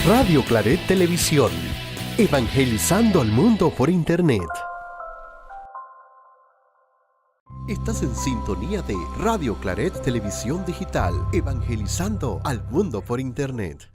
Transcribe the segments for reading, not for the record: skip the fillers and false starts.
Radio Claret Televisión, evangelizando al mundo por Internet. Estás en sintonía de Radio Claret Televisión Digital, evangelizando al mundo por Internet.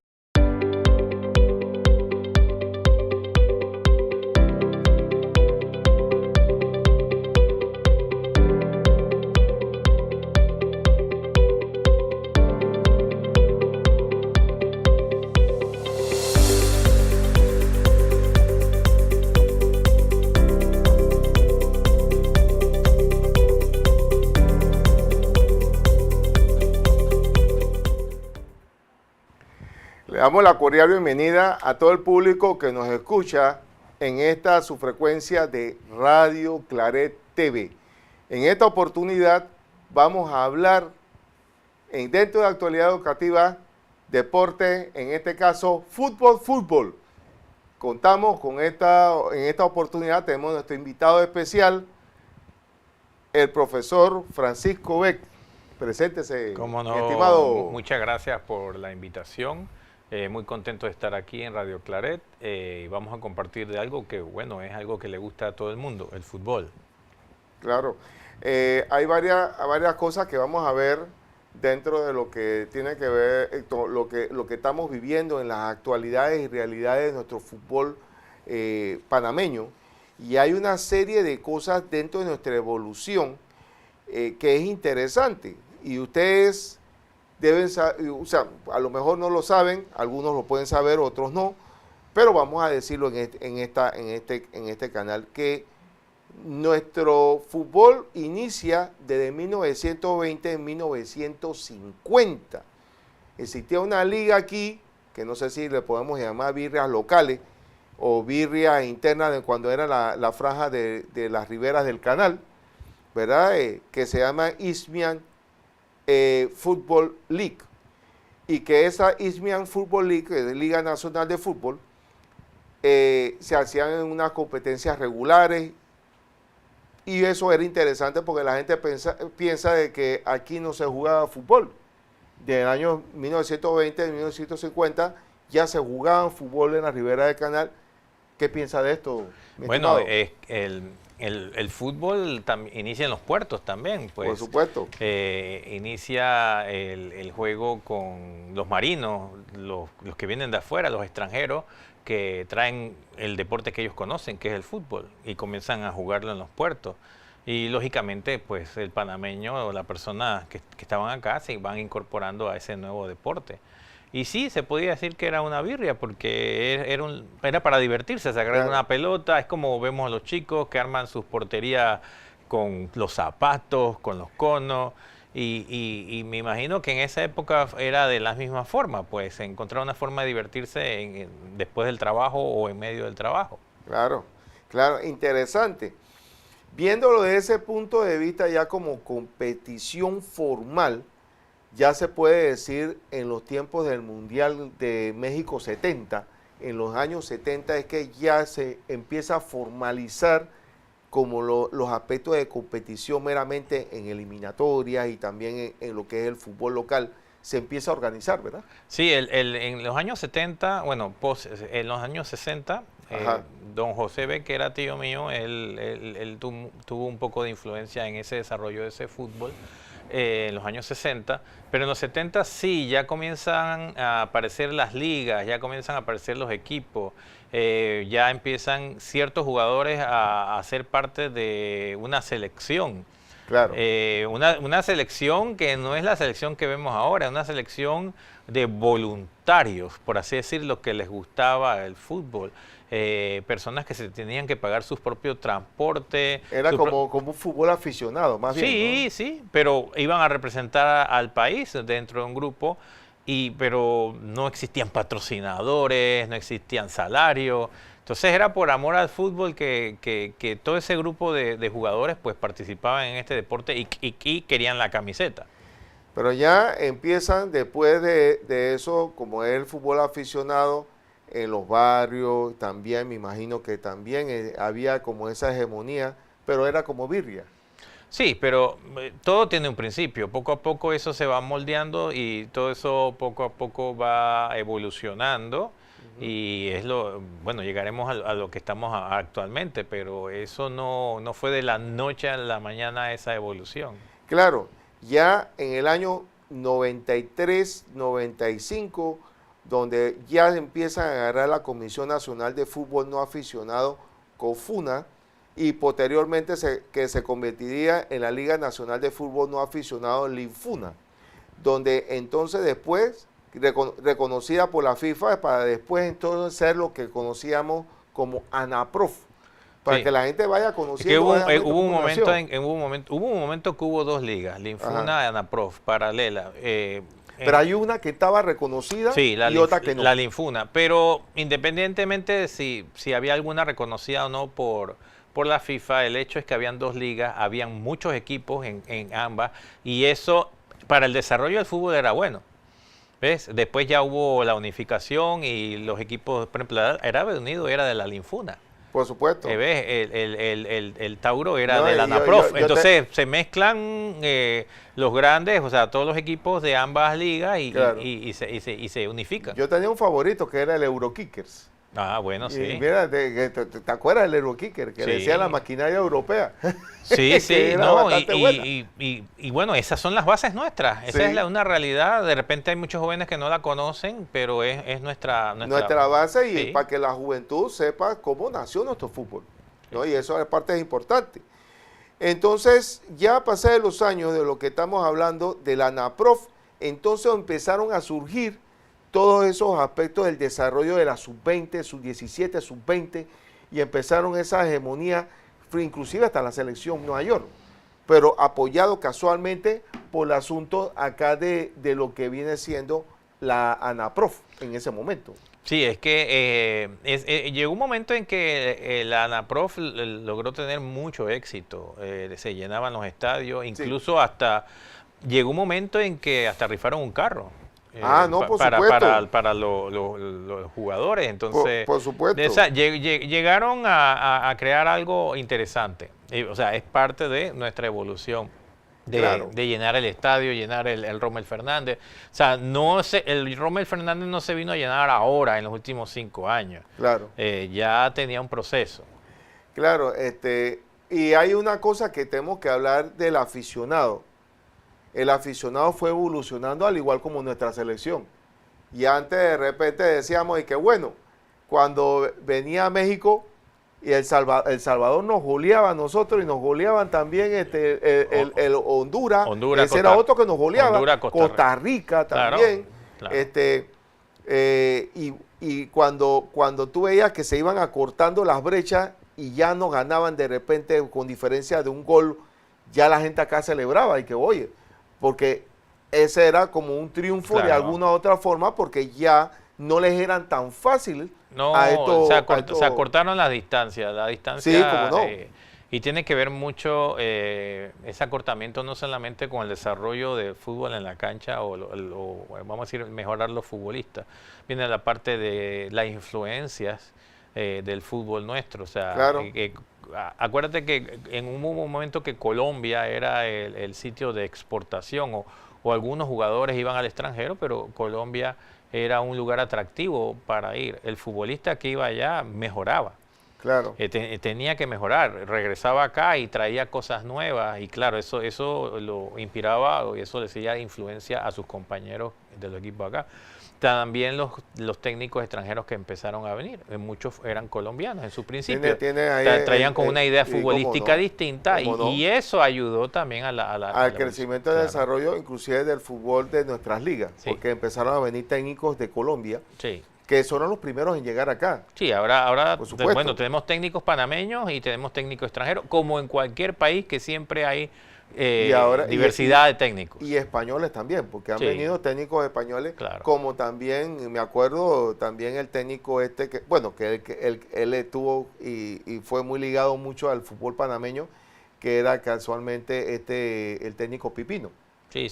Le damos la cordial bienvenida a todo el público que nos escucha en esta su frecuencia de Radio Claret TV. En esta oportunidad vamos a hablar dentro de la actualidad educativa, deporte, en este caso fútbol. Contamos con en esta oportunidad, tenemos nuestro invitado especial, el profesor Francisco Beck. Preséntese, Cómo no, mi estimado. Muchas gracias por la invitación. Muy contento de estar aquí en Radio Claret y vamos a compartir de algo que, bueno, es algo que le gusta a todo el mundo, el fútbol. Claro, hay varias cosas que vamos a ver dentro de lo que tiene que ver, lo que estamos viviendo en las actualidades y realidades de nuestro fútbol panameño. Y hay una serie de cosas dentro de nuestra evolución que es interesante. Y ustedes deben saber, o sea, a lo mejor no lo saben, algunos lo pueden saber, otros no, pero vamos a decirlo en este canal, que nuestro fútbol inicia desde 1920, en 1950. Existía una liga aquí, que no sé si le podemos llamar birrias locales, o birrias internas de cuando era la franja de las riberas del canal, ¿verdad? Que se llama Isthmian Football League, y que esa Isthmian Football League, Liga Nacional de Fútbol, se hacían en unas competencias regulares, y eso era interesante porque la gente piensa de que aquí no se jugaba fútbol. Desde el año 1920, 1950 ya se jugaba fútbol en la ribera del canal. ¿Qué piensa de esto, mi Bueno, estimado? el fútbol inicia en los puertos también, pues. Por supuesto. Inicia el juego con los marinos, los que vienen de afuera, los extranjeros, que traen el deporte que ellos conocen, que es el fútbol, y comienzan a jugarlo en los puertos. Y lógicamente, pues el panameño o la persona que estaban acá se van incorporando a ese nuevo deporte. Y sí, se podía decir que era una birria porque era para divertirse, sacar Claro. una pelota. Es como vemos a los chicos que arman sus porterías con los zapatos, con los conos. Y me imagino que en esa época era de la misma forma, pues encontrar una forma de divertirse después del trabajo o en medio del trabajo. Claro, claro, interesante. Viéndolo desde ese punto de vista ya como competición formal, ya se puede decir en los tiempos del Mundial de México 70, en los años 70 es que ya se empieza a formalizar como los aspectos de competición meramente en eliminatorias y también en lo que es el fútbol local, se empieza a organizar, ¿verdad? Sí, en los años 70, bueno, en los años 60, don José Beck, que era tío mío, él tuvo un poco de influencia en ese desarrollo de ese fútbol. En los años 60, pero en los 70 sí, ya comienzan a aparecer las ligas, ya comienzan a aparecer los equipos, ya empiezan ciertos jugadores a ser parte de una selección. Claro. Una selección que no es la selección que vemos ahora, es una selección de voluntarios, por así decirlo, que les gustaba el fútbol. Personas que se tenían que pagar sus propios transportes. Era como un fútbol aficionado, más bien, Sí, ¿no? sí, pero iban a representar al país dentro de un grupo, pero no existían patrocinadores, no existían salarios. Entonces era por amor al fútbol que todo ese grupo de jugadores pues participaban en este deporte y querían la camiseta. Pero ya empiezan después de eso, como es el fútbol aficionado, en los barrios, también me imagino que también había como esa hegemonía, pero era como birria. Sí, pero todo tiene un principio. Poco a poco eso se va moldeando y todo eso poco a poco va evolucionando. y es bueno, llegaremos a lo que estamos actualmente, pero eso no fue de la noche a la mañana esa evolución. Claro, ya en el año 93, 95, donde ya empiezan a agarrar la Comisión Nacional de Fútbol No Aficionado, COFUNA, y posteriormente que se convertiría en la Liga Nacional de Fútbol No Aficionado, LINFUNA, donde entonces después, reconocida por la FIFA, para después entonces ser lo que conocíamos como ANAPROF, para que la gente vaya conociendo. Es que hubo un momento que hubo dos ligas, LINFUNA y ANAPROF, paralelas. Pero hay una que estaba reconocida y otra que no. La LINFUNA, pero independientemente de si había alguna reconocida o no por la FIFA, el hecho es que habían dos ligas, habían muchos equipos en ambas, y eso para el desarrollo del fútbol era bueno. ¿Ves? Después ya hubo la unificación y los equipos, por ejemplo, Árabe Unido era de la LINFUNA. Por supuesto. ¿Ves? El Tauro era de la ANAPROF. Entonces se mezclan los grandes, o sea, todos los equipos de ambas ligas y se unifican. Yo tenía un favorito que era el Eurokickers. Ah, bueno, sí. Y mira, ¿te acuerdas del Eurokicker? Que decía la maquinaria europea. Sí, sí, no, buena. Y bueno, esas son las bases nuestras. Esa es una realidad. De repente hay muchos jóvenes que no la conocen, pero es nuestra base y para que la juventud sepa cómo nació nuestro fútbol, ¿no? Y eso es parte importante. Entonces, ya pasados los años de lo que estamos hablando de la ANAPROF, entonces empezaron a surgir todos esos aspectos del desarrollo de la sub-20, sub-17, sub-20, y empezaron esa hegemonía, inclusive hasta la selección Nueva York, pero apoyado casualmente por el asunto acá de lo que viene siendo la ANAPROF en ese momento. Sí, es que llegó un momento en que la ANAPROF logró tener mucho éxito, se llenaban los estadios, incluso hasta llegó un momento en que hasta rifaron un carro. Por supuesto. Para los jugadores. Entonces, por supuesto. Llegaron a crear algo interesante. O sea, es parte de nuestra evolución de llenar el estadio, llenar el Rommel Fernández. O sea, el Rommel Fernández no se vino a llenar ahora, en los últimos 5 años. Claro. Ya tenía un proceso. Claro, y hay una cosa que tenemos que hablar del aficionado. El aficionado fue evolucionando al igual como nuestra selección. Y antes de repente decíamos y que bueno, cuando venía a México y El Salvador nos goleaba a nosotros y nos goleaban también el Honduras, ese era otro que nos goleaba, Costa Rica también. Claro. Y cuando tú veías que se iban acortando las brechas y ya nos ganaban de repente con diferencia de un gol, ya la gente acá celebraba y que oye, porque ese era como un triunfo de alguna otra forma, porque ya no les eran tan fáciles se acortaron las distancias. Sí, cómo no. Y tiene que ver mucho ese acortamiento no solamente con el desarrollo del fútbol en la cancha o vamos a decir mejorar los futbolistas, viene la parte de las influencias del fútbol nuestro. O sea, acuérdate que en un momento que Colombia era el sitio de exportación o algunos jugadores iban al extranjero, pero Colombia era un lugar atractivo para ir. El futbolista que iba allá mejoraba. Claro. Tenía que mejorar, regresaba acá y traía cosas nuevas y claro, eso lo inspiraba y eso le hacía influencia a sus compañeros del equipo acá. También los técnicos extranjeros que empezaron a venir, muchos eran colombianos en su principio, traían con una idea futbolística distinta y eso ayudó también al crecimiento y desarrollo inclusive del fútbol de nuestras ligas, porque empezaron a venir técnicos de Colombia, que son los primeros en llegar acá. Sí, ahora bueno, tenemos técnicos panameños y tenemos técnicos extranjeros, como en cualquier país que siempre hay diversidad de técnicos. Y españoles también, porque han venido técnicos españoles, como también, me acuerdo, también el técnico que él estuvo y fue muy ligado mucho al fútbol panameño, que era casualmente el técnico Pipino. Sí.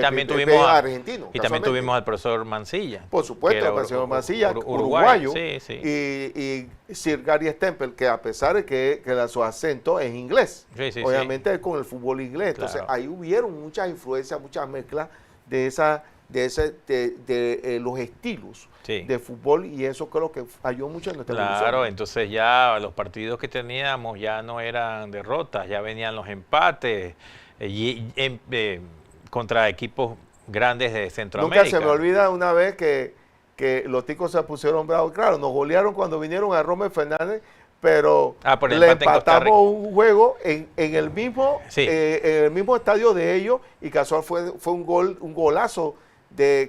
También tuvimos argentino. Y también tuvimos al profesor Mancilla. Por supuesto, el profesor Mancilla, uruguayo. Sí. Y Sir Gary Stempel, que a pesar de que su acento es inglés, obviamente con el fútbol inglés. Entonces ahí hubieron muchas influencias, muchas mezclas de esa de los estilos de fútbol, y eso creo que ayudó mucho en nuestra evolución. Claro, entonces ya los partidos que teníamos ya no eran derrotas, ya venían los empates contra equipos grandes de Centroamérica. Nunca se me olvida una vez que los ticos se pusieron bravos. Claro, nos golearon cuando vinieron a Rommel Fernández, pero le empatamos un juego en el mismo estadio de ellos, y casual fue un golazo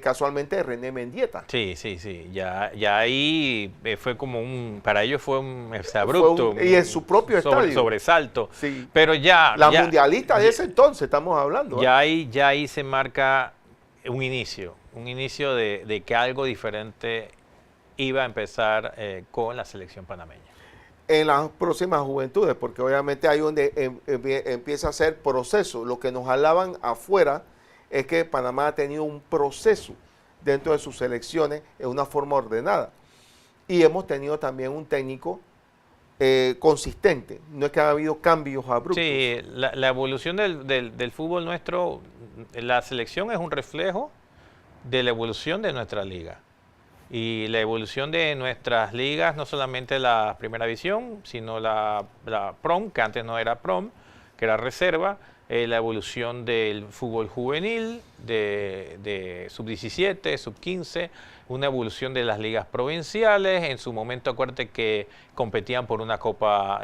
casualmente de René Mendieta. Sí. Ya ahí fue como para ellos fue un abrupto. Y en su propio estadio. Sobresalto. Sí. Pero ya. La mundialista de ese entonces estamos hablando. Ya ahí se marca un inicio de que algo diferente iba a empezar con la selección panameña. En las próximas juventudes, porque obviamente ahí donde empieza a ser proceso. Lo que nos hablaban afuera es que Panamá ha tenido un proceso dentro de sus selecciones en una forma ordenada. Y hemos tenido también un técnico consistente. No es que ha habido cambios abruptos. Sí, la evolución del fútbol nuestro, la selección es un reflejo de la evolución de nuestra liga. Y la evolución de nuestras ligas, no solamente la primera división, sino la PROM, que antes no era PROM, que era reserva, la evolución del fútbol juvenil, de sub-17, sub-15, una evolución de las ligas provinciales. En su momento, acuérdate que competían por una Copa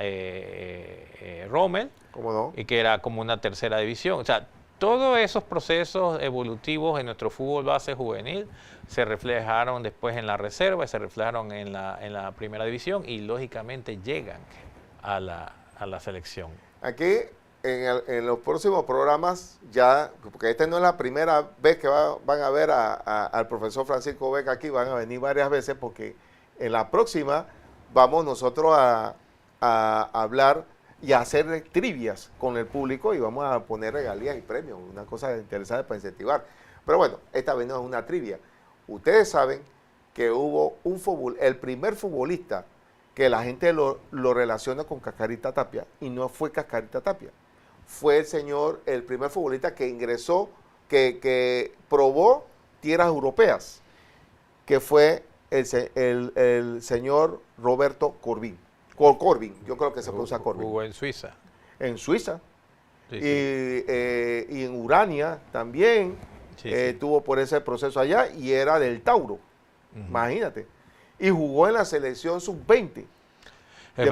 Rommel, ¿Cómo no? y que era como una tercera división. O sea, todos esos procesos evolutivos en nuestro fútbol base juvenil se reflejaron después en la reserva, se reflejaron en la primera división y lógicamente llegan a la selección. Aquí en los próximos programas, ya, porque esta no es la primera vez que van a ver al profesor Francisco Beca aquí, van a venir varias veces, porque en la próxima vamos nosotros a hablar y a hacer trivias con el público, y vamos a poner regalías y premios, una cosa interesante para incentivar. Pero bueno, esta vez no es una trivia. Ustedes saben que hubo el primer futbolista que la gente lo relaciona con Cascarita Tapia, y no fue Cascarita Tapia. Fue el primer futbolista que ingresó, que probó tierras europeas, que fue el señor Roberto Corbin. Yo creo que se pronuncia Corbin. Jugó en Suiza. En Suiza. Sí. Y en Urania también tuvo por ese proceso allá, y era del Tauro. Imagínate. Y jugó en la selección sub-20. Lo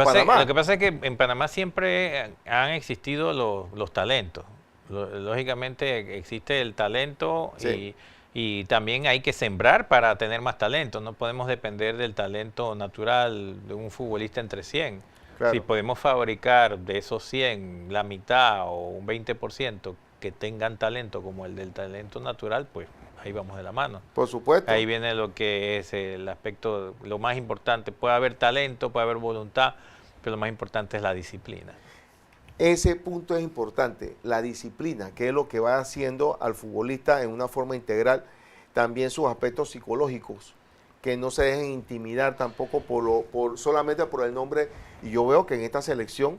que pasa es que en Panamá siempre han existido los talentos. Lógicamente existe el talento, y también hay que sembrar para tener más talento. No podemos depender del talento natural de un futbolista entre 100. Claro. Si podemos fabricar de esos 100 la mitad o un 20% que tengan talento como el del talento natural, pues ahí vamos de la mano. Por supuesto. Ahí viene lo que es el aspecto, lo más importante. Puede haber talento, puede haber voluntad, pero lo más importante es la disciplina. Ese punto es importante, la disciplina, que es lo que va haciendo al futbolista en una forma integral. También sus aspectos psicológicos, que no se dejen intimidar tampoco solamente por el nombre. Y yo veo que en esta selección,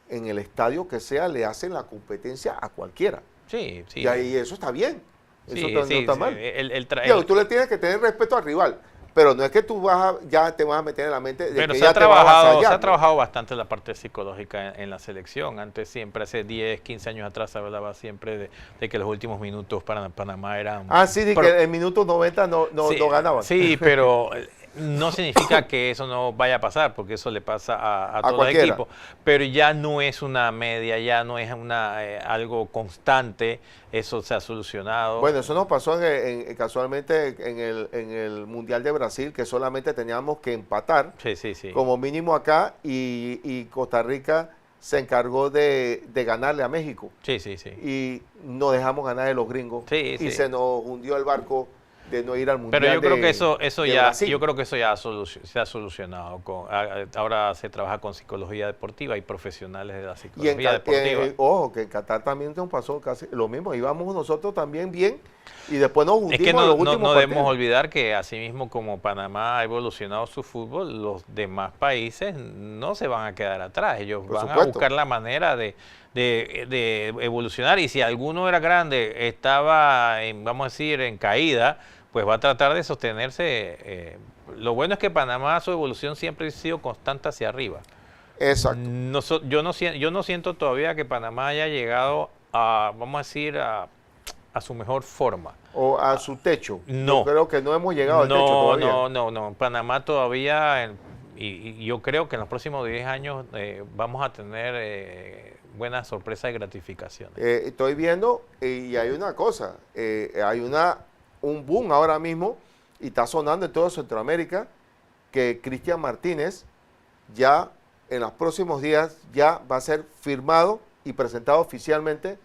en el estadio que sea, le hacen la competencia a cualquiera. Sí. Y ahí eso está bien. Eso no está mal. Tú le tienes que tener respeto al rival, pero no es que tú ya te vas a meter en la mente de que ya te vas a avasallar. Se ha trabajado bastante la parte psicológica en la selección. Antes siempre, hace 10, 15 años atrás, se hablaba siempre de que los últimos minutos para Panamá eran... que en minutos 90 no ganaban. Sí, pero no significa que eso no vaya a pasar, porque eso le pasa a todo el equipo. Pero ya no es una media, ya no es algo constante. Eso se ha solucionado. Bueno, eso nos pasó casualmente en el Mundial de Brasil, que solamente teníamos que empatar, como mínimo acá, y Costa Rica se encargó de ganarle a México. Y nos dejamos ganar de los gringos. Se nos hundió el barco de no ir al Mundial. Pero yo creo que eso ya se ha solucionado. Ahora se trabaja con psicología deportiva y profesionales de la psicología deportiva. Ojo, que en Qatar también nos pasó casi lo mismo. Íbamos nosotros también bien, Y después nos Es hundimos que en los últimos no debemos partidos. olvidar que así mismo como Panamá ha evolucionado su fútbol, los demás países no se van a quedar atrás. Ellos Por van supuesto. a buscar la manera de evolucionar. Y si alguno era grande, estaba, vamos a decir, en caída, pues va a tratar de sostenerse. Lo bueno es que Panamá, su evolución siempre ha sido constante hacia arriba. Exacto. Yo no siento todavía que Panamá haya llegado a, vamos a decir, a su mejor forma. O a su techo. No. Yo creo que no hemos llegado al techo todavía. No. Panamá todavía, y yo creo que en los próximos 10 años vamos a tener buenas sorpresas y gratificaciones. Estoy viendo, y hay una cosa, hay un boom ahora mismo, y está sonando en toda Centroamérica, que Cristian Martínez ya en los próximos días ya va a ser firmado y presentado oficialmente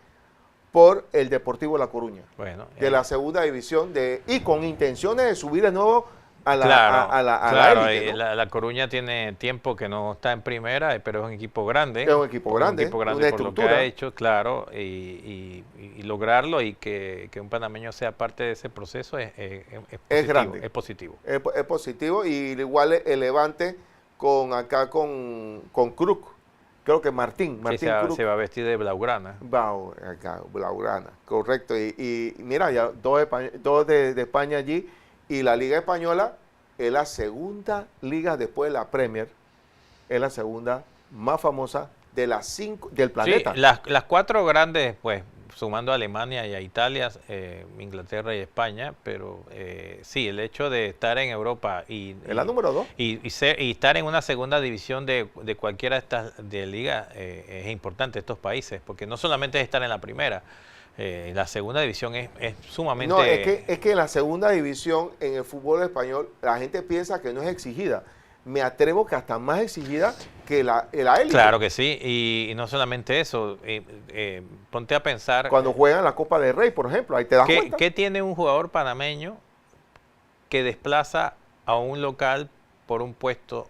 por el Deportivo La Coruña, Bueno, de la segunda división, y con intenciones de subir de nuevo a la, claro, a la claro, élite, ¿no? la Coruña tiene tiempo que no está en primera, pero es un equipo grande. Es un equipo grande, una por lo que estructura. ha hecho, claro, y lograrlo y que un panameño sea parte de ese proceso es positivo, grande. es positivo. Es positivo, y igual el Levante con Kruk. Creo que Martín Sí, Kruk. se va a vestir de blaugrana. Blaugrana, correcto. Y mira, ya dos de España allí, y la Liga Española es la segunda liga después de la Premier, es la segunda más famosa de las 5 del planeta. Sí, las 4 grandes, pues, sumando a Alemania y a Italia, Inglaterra y España, pero sí, el hecho de estar en Europa Es la número 2. y estar en una segunda división de cualquiera de estas de ligas es importante estos países, porque no solamente es estar en la primera, la segunda división es sumamente... No, es que la segunda división en el fútbol español, la gente piensa que no es exigida. Me atrevo que hasta más exigida que la élite. Claro que sí, y no solamente eso, ponte a pensar... Cuando juegan la Copa del Rey, por ejemplo, ahí te das cuenta. ¿Qué tiene un jugador panameño que desplaza a un local por un puesto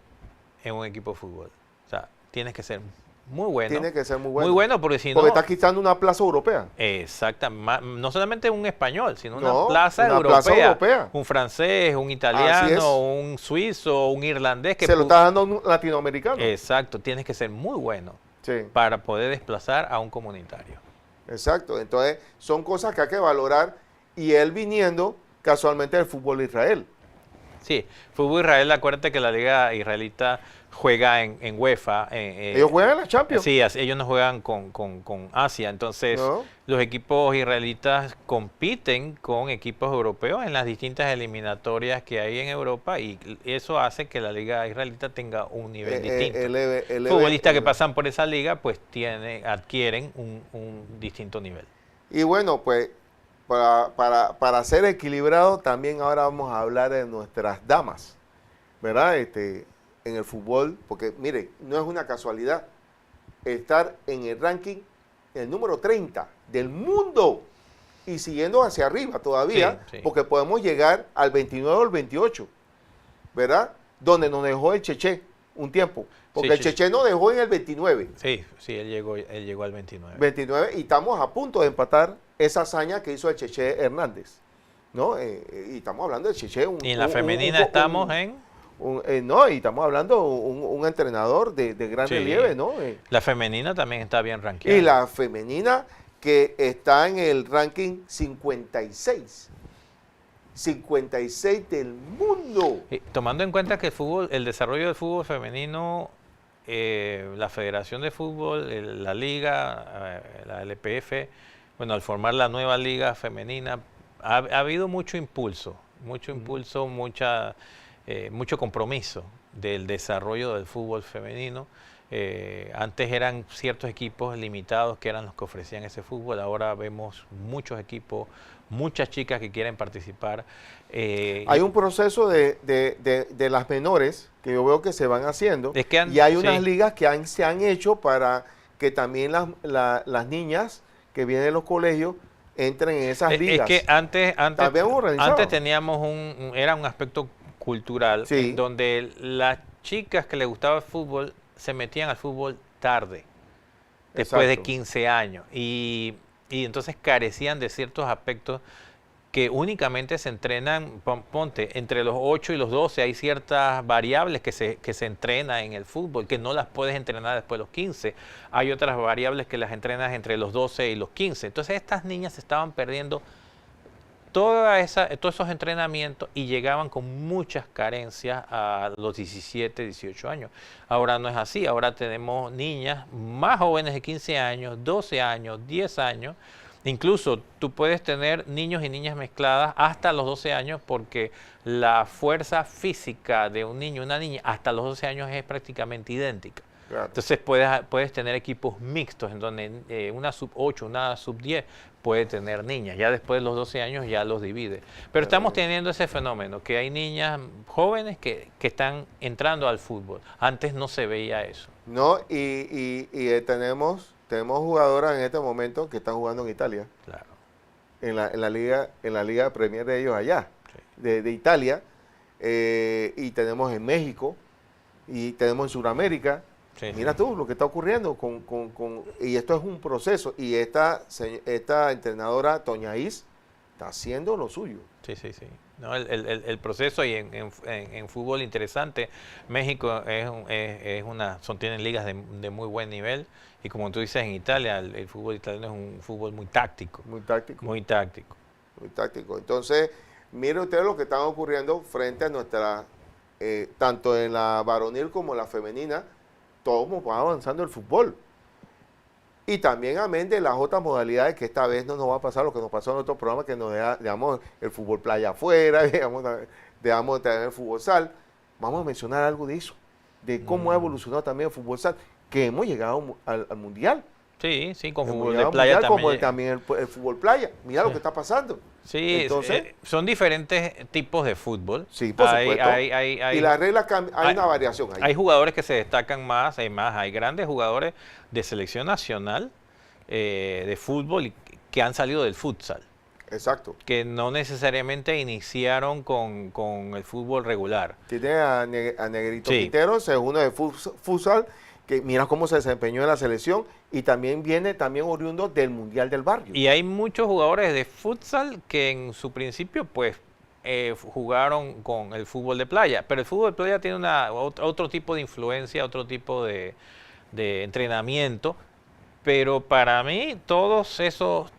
en un equipo de fútbol? O sea, tienes que ser muy bueno. Tiene que ser muy bueno. Muy bueno, porque si no... Porque está quitando una plaza europea. Exacto, no solamente un español, sino No, una plaza una europea. plaza europea. Un francés, un Así es. italiano, un suizo, un irlandés. Que Se lo está dando un latinoamericano. Exacto, tienes que ser muy bueno Sí, para poder desplazar a un comunitario. exacto. Entonces, son cosas que hay que valorar. Y él viniendo casualmente del fútbol de Israel. Sí, fútbol Israel, acuérdate que la liga israelita juega en UEFA. Ellos juegan en la Champions. Sí, ellos no juegan con Asia, entonces No. los equipos israelitas compiten con equipos europeos en las distintas eliminatorias que hay en Europa, y eso hace que la liga israelita tenga un nivel distinto. Futbolistas que pasan por esa liga pues adquieren un distinto nivel. Y bueno, pues para ser equilibrado, también ahora vamos a hablar de nuestras damas, ¿verdad? En el fútbol, porque mire, no es una casualidad estar en el ranking, el número 30 del mundo, y siguiendo hacia arriba todavía, Sí, sí. porque podemos llegar al 29 o al 28, ¿verdad? Donde nos dejó el Cheche un tiempo, porque Sí, el sí. Cheche nos dejó en el 29. Sí, él llegó al 29. 29, y estamos a punto de empatar esa hazaña que hizo el Cheche Hernández, ¿no? Y estamos hablando del Cheche. Y en la femenina estamos en... no, y estamos hablando un entrenador de gran Sí. relieve, ¿no? La femenina también está bien rankeada. Y la femenina, que está en el ranking 56. 56 del mundo. Tomando en cuenta que el desarrollo del fútbol femenino, la Federación de Fútbol, la Liga, la LPF, bueno, al formar la nueva Liga Femenina, ha habido mucho impulso, mucho compromiso del desarrollo del fútbol femenino. Antes eran ciertos equipos limitados que eran los que ofrecían ese fútbol, ahora vemos muchos equipos, muchas chicas que quieren participar. Hay un proceso de las menores que yo veo que se van haciendo, Es que y hay unas sí. ligas que se han hecho para que también las niñas que vienen de los colegios entren en esas ligas. Es que antes También organizado. teníamos era un aspecto cultural, Sí. en donde las chicas que les gustaba el fútbol se metían al fútbol tarde, después de Exacto. 15 años, y entonces carecían de ciertos aspectos que únicamente se entrenan, ponte, entre los 8 y los 12 hay ciertas variables que se entrenan en el fútbol, que no las puedes entrenar después de los 15. Hay otras variables que las entrenas entre los 12 y los 15. Entonces estas niñas estaban perdiendo todos esos entrenamientos y llegaban con muchas carencias a los 17, 18 años. Ahora no es así, ahora tenemos niñas más jóvenes de 15 años, 12 años, 10 años. Incluso tú puedes tener niños y niñas mezcladas hasta los 12 años porque la fuerza física de un niño y una niña hasta los 12 años es prácticamente idéntica. Claro. Entonces puedes tener equipos mixtos en donde una sub 8, una sub 10 puede tener niñas. Ya después de los 12 años ya los divide. Pero estamos teniendo ese fenómeno, que hay niñas jóvenes que están entrando al fútbol. Antes no se veía eso. No, tenemos jugadoras en este momento que están jugando en Italia. Claro. En la liga Premier de ellos allá, Sí. de Italia. Y tenemos en México. Y tenemos en Sudamérica. Sí, Mira sí. tú lo que está ocurriendo y esto es un proceso y esta entrenadora Toñaís está haciendo lo suyo. Sí, sí, sí. No, el proceso y en fútbol interesante. México tienen ligas de muy buen nivel y como tú dices en Italia, el fútbol italiano es un fútbol muy táctico. Muy táctico. Muy táctico. Muy táctico. Entonces, mire ustedes lo que está ocurriendo frente a nuestra, tanto en la varonil como en la femenina, todos va avanzando el fútbol. Y también amén de las otras modalidades que esta vez no nos va a pasar lo que nos pasó en otro programa, que nos dejamos el fútbol playa afuera, dejamos de tener el fútbol sal. Vamos a mencionar algo de eso, de cómo ha evolucionado también el fútbol sal, que hemos llegado al mundial. Sí, sí, con Hemos fútbol de llegado al playa mundial, también. como también el fútbol playa. Mira lo que está pasando. Sí, Entonces, son diferentes tipos de fútbol. sí, por Hay- supuesto. hay- Y las reglas cambian, hay hay- una variación ahí. Hay jugadores que se destacan más, hay grandes jugadores de selección nacional de fútbol que han salido del futsal, Exacto. que no necesariamente iniciaron con el fútbol regular. Tiene a Negrito Sí. Quinteros, es uno de futsal, que mira cómo se desempeñó en la selección y también viene oriundo del Mundial del Barrio. Y hay muchos jugadores de futsal que en su principio pues jugaron con el fútbol de playa, pero el fútbol de playa tiene otro tipo de influencia, otro tipo de entrenamiento, pero para mí todos esos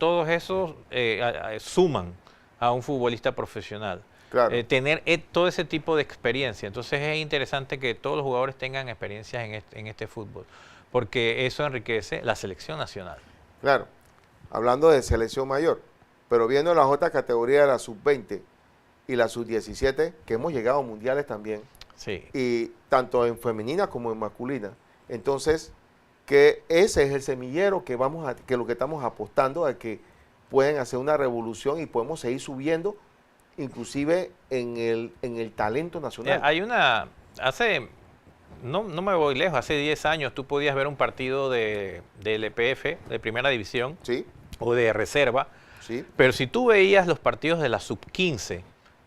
suman a un futbolista profesional. Claro. Tener todo ese tipo de experiencia. Entonces es interesante que todos los jugadores tengan experiencias en este fútbol, porque eso enriquece la selección nacional. Claro, hablando de selección mayor, pero viendo las otras categorías de la sub-20 y la sub-17, que hemos llegado a mundiales también, Sí. y tanto en femenina como en masculina. Entonces, que ese es el semillero que lo que estamos apostando a que pueden hacer una revolución y podemos seguir subiendo, inclusive en el talento nacional. No me voy lejos, hace 10 años tú podías ver un partido del EPF, de primera división, Sí, o de reserva, sí, pero si tú veías los partidos de la sub-15,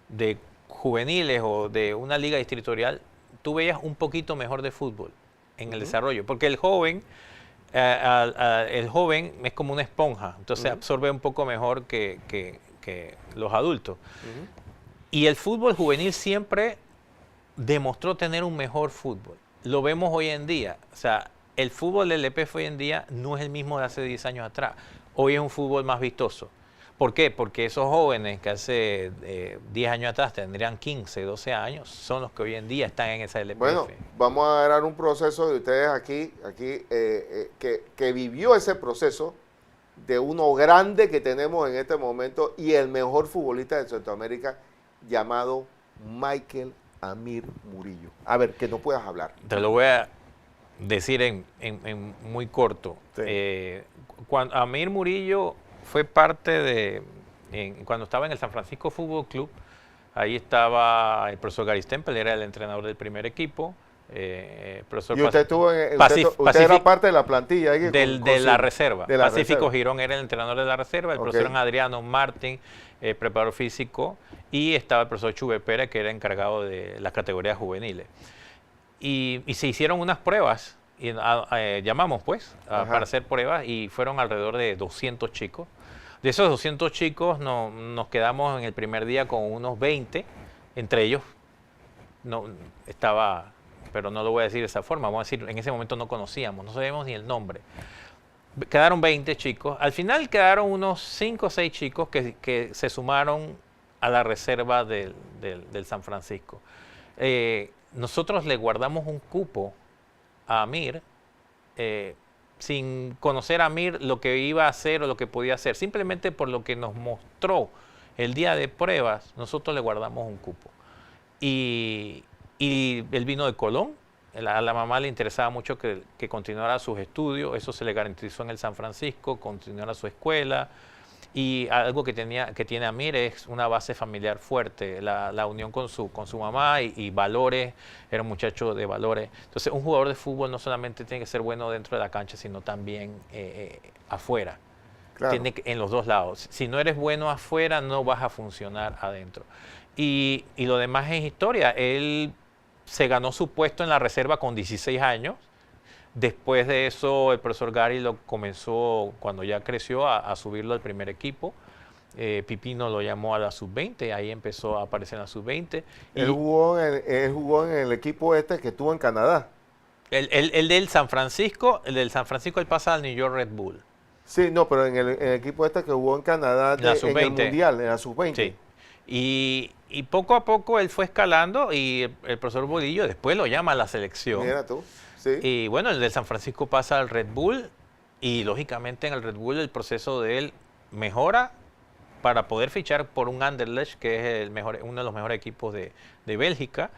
de juveniles o de una liga distritorial, tú veías un poquito mejor de fútbol en el desarrollo, porque el joven es como una esponja, entonces absorbe un poco mejor que los adultos. Y el fútbol juvenil siempre demostró tener un mejor fútbol. Lo vemos hoy en día. O sea, el fútbol del EPF hoy en día no es el mismo de hace 10 años atrás. Hoy es un fútbol más vistoso. ¿Por qué? Porque esos jóvenes que hace 10 años atrás tendrían 15, 12 años, son los que hoy en día están en esa LPF. Bueno, vamos a dar un proceso de ustedes que vivió ese proceso de uno grande que tenemos en este momento y el mejor futbolista de Centroamérica llamado Michael Amir Murillo. A ver, que no puedas hablar. Te lo voy a decir en muy corto. Sí. Cuando Amir Murillo fue parte cuando estaba en el San Francisco Fútbol Club, ahí estaba el profesor Gary Stempel, era el entrenador del primer equipo. Profesor Y usted estuvo usted era parte de la plantilla ahí de la reserva. de la Pacífico reserva. Girón era el entrenador de la reserva, el Ok. profesor Adriano Martín, preparador físico, y estaba el profesor Chuve Pérez, que era encargado de las categorías juveniles. Y se hicieron unas pruebas, y llamamos pues, Ajá. para hacer pruebas, y fueron alrededor de 200 chicos. De esos 200 chicos nos quedamos en el primer día con unos 20, entre ellos no estaba, pero no lo voy a decir de esa forma, vamos a decir, en ese momento no conocíamos, no sabíamos ni el nombre. Quedaron 20 chicos, al final quedaron unos 5 o 6 chicos que se sumaron a la reserva del San Francisco. Nosotros le guardamos un cupo a Amir, sin conocer a Amir lo que iba a hacer o lo que podía hacer, simplemente por lo que nos mostró el día de pruebas, nosotros le guardamos un cupo. Y él vino de Colón, a la mamá le interesaba mucho que continuara sus estudios, eso se le garantizó en el San Francisco, continuara su escuela. Y algo que tiene Amir es una base familiar fuerte, la unión con su mamá y valores, era un muchacho de valores. Entonces, un jugador de fútbol no solamente tiene que ser bueno dentro de la cancha, sino también afuera. Claro. Tiene en los dos lados. Si no eres bueno afuera, no vas a funcionar adentro. Y lo demás es historia. Él se ganó su puesto en la reserva con 16 años. Después de eso, el profesor Gary lo comenzó, cuando ya creció, a subirlo al primer equipo. Pipino lo llamó a la sub-20, ahí empezó a aparecer en la sub-20. Él jugó en el equipo que estuvo en Canadá. El del San Francisco, él pasa al New York Red Bull. Sí, no, pero en el equipo que jugó en Canadá, en el Mundial, en la sub-20. Sí. Y poco a poco él fue escalando y el profesor Bolillo después lo llama a la selección. Mira tú. Sí. Y bueno, el del San Francisco pasa al Red Bull y lógicamente en el Red Bull el proceso de él mejora para poder fichar por un Anderlecht, que es uno de los mejores equipos de Bélgica,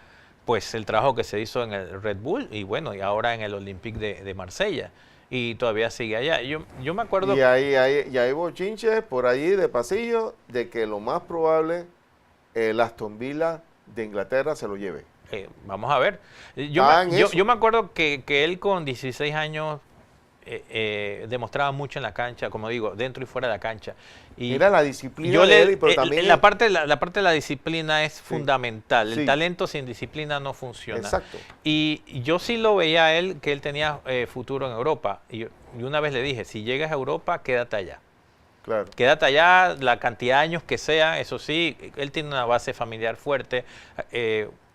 pues el trabajo que se hizo en el Red Bull y bueno, y ahora en el Olympique de Marsella. Y todavía sigue allá. Yo me acuerdo... Y hay bochinches por allí de pasillo de que lo más probable el Aston Villa de Inglaterra se lo lleve. Vamos a ver. Yo me acuerdo que él con 16 años demostraba mucho en la cancha, como digo, dentro y fuera de la cancha. Y mira la disciplina de él, pero también... La parte de la disciplina es fundamental. Sí. El talento sin disciplina no funciona. Exacto. Y yo sí lo veía a él, que él tenía futuro en Europa. Y una vez le dije, si llegas a Europa, quédate allá. Claro. Quédate allá, la cantidad de años que sea, eso sí, él tiene una base familiar fuerte.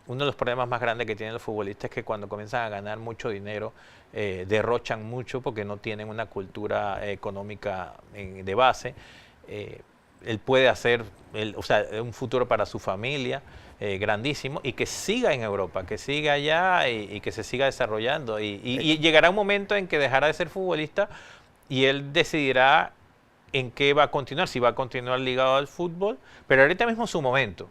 Uno de los problemas más grandes que tienen los futbolistas es que cuando comienzan a ganar mucho dinero, derrochan mucho porque no tienen una cultura económica de base. Él puede hacer un futuro para su familia grandísimo y que siga en Europa, que siga allá y que se siga desarrollando. Y llegará un momento en que dejará de ser futbolista y él decidirá en qué va a continuar, si va a continuar ligado al fútbol, pero ahorita mismo su momento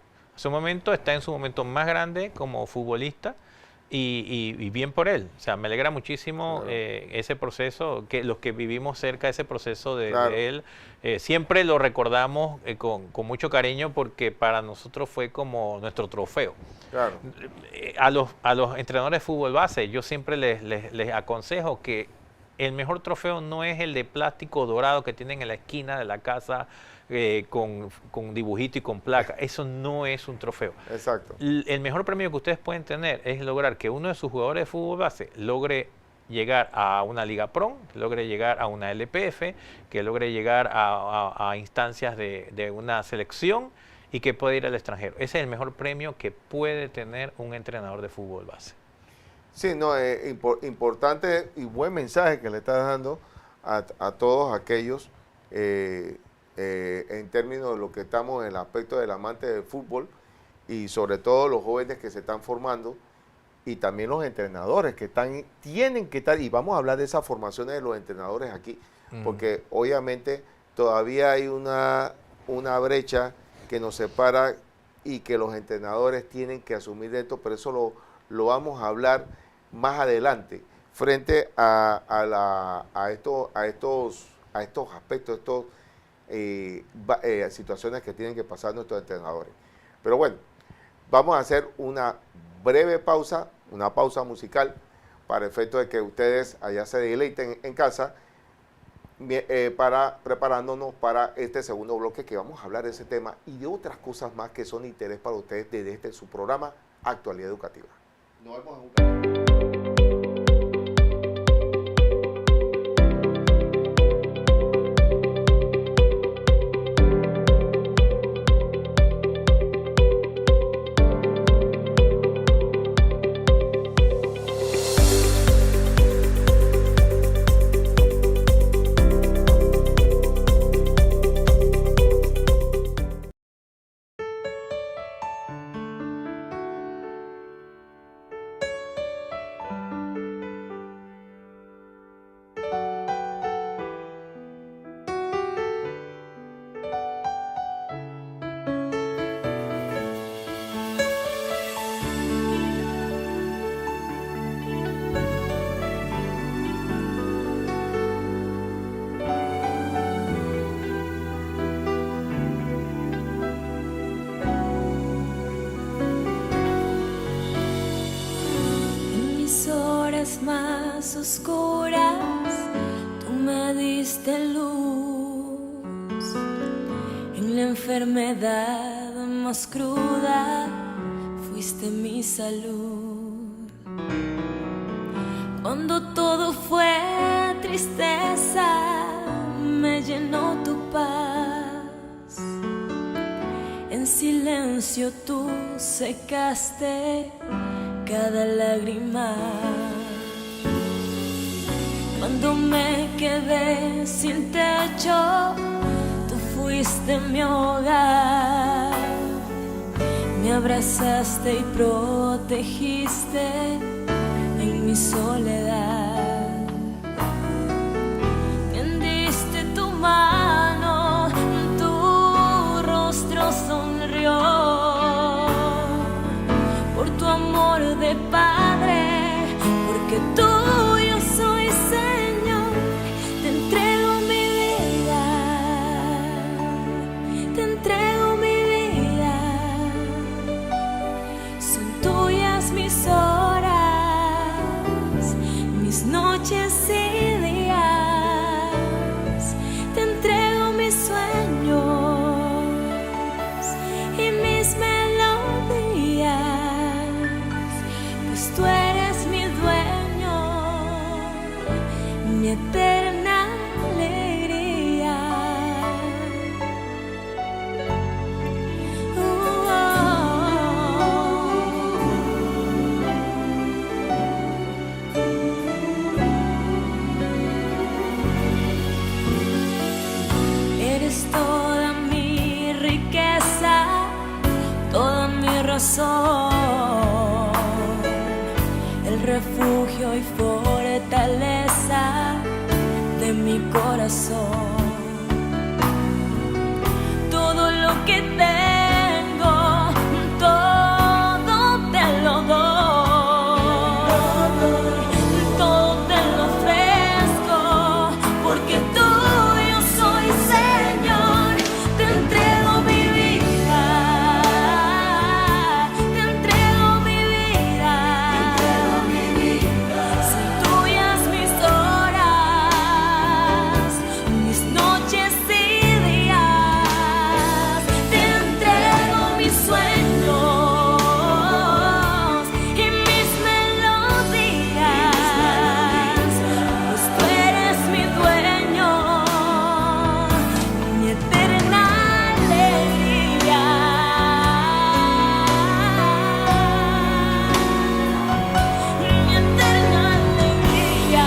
está en su momento más grande como futbolista y bien por él. O sea, me alegra muchísimo ese proceso, que los que vivimos cerca de ese proceso de él, siempre lo recordamos con mucho cariño porque para nosotros fue como nuestro trofeo. Claro. A los entrenadores de fútbol base, yo siempre les aconsejo que el mejor trofeo no es el de plástico dorado que tienen en la esquina de la casa con dibujito y con placa. Eso no es un trofeo. Exacto. El mejor premio que ustedes pueden tener es lograr que uno de sus jugadores de fútbol base logre llegar a una Liga Pro, que logre llegar a una LPF, que logre llegar a instancias de una selección y que pueda ir al extranjero. Ese es el mejor premio que puede tener un entrenador de fútbol base. Sí, no, importante y buen mensaje que le estás dando a todos aquellos en términos de lo que estamos en el aspecto del amante del fútbol y sobre todo los jóvenes que se están formando y también los entrenadores que tienen que estar, y vamos a hablar de esas formaciones de los entrenadores aquí, porque obviamente todavía hay una brecha que nos separa y que los entrenadores tienen que asumir esto, pero eso lo vamos a hablar más adelante frente a estos aspectos, situaciones que tienen que pasar nuestros entrenadores. Pero bueno, vamos a hacer una breve pausa, una pausa musical para efecto de que ustedes allá se deleiten en casa, preparándonos para este segundo bloque que vamos a hablar de ese tema y de otras cosas más que son de interés para ustedes desde su programa Actualidad Educativa. Nos vemos en un cambio. más oscuras, tú me diste luz. En la enfermedad más cruda, fuiste mi salud. Cuando todo fue tristeza, me llenó tu paz. En silencio tú secaste cada lágrima. Cuando me quedé sin techo, tú fuiste mi hogar. Me abrazaste y protegiste en mi soledad. Tendiste tu mano, tu rostro sonrió. Por tu amor de Padre, porque tuyo soy, Señor, te entrego mi vida, te entrego mi vida. Son tuyas mis horas, mis noches y días, te entrego mis sueños y mis melodías, pues tú eres mi dueño, mi eterna alegría. Eres toda mi riqueza, toda mi razón, el refugio y fortaleza de mi corazón. Todo lo que tengo, todo te lo doy, todo te lo ofrezco, porque tuyo soy, Señor. Te entrego mi vida, te entrego mi vida, son tuyas mis horas, mis noches y días, te entrego mis sueños y mis melodías, pues tú eres mi dueño, mi eterna alegría, mi eterna alegría.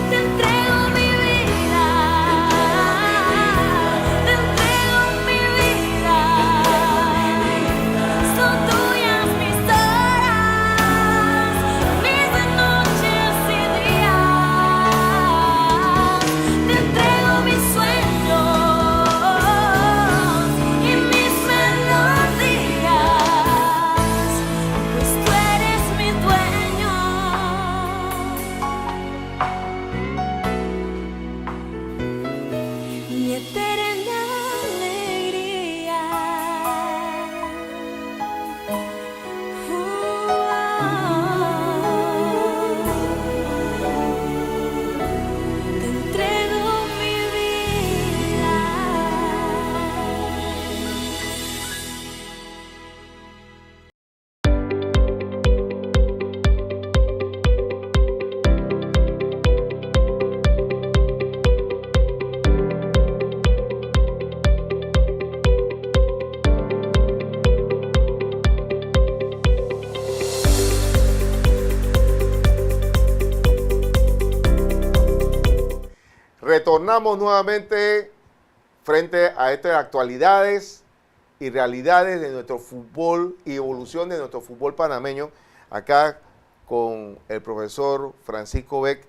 Te entrego mi vida, te entrego mi vida, son tuyas mis horas, mis noches y días, te entrego mis sueños y mis melodías, pues tú eres mi dueño, mi eterna alegría. Te entrego mi vida. Retornamos nuevamente frente a estas actualidades y realidades de nuestro fútbol y evolución de nuestro fútbol panameño, acá con el profesor Francisco Beck,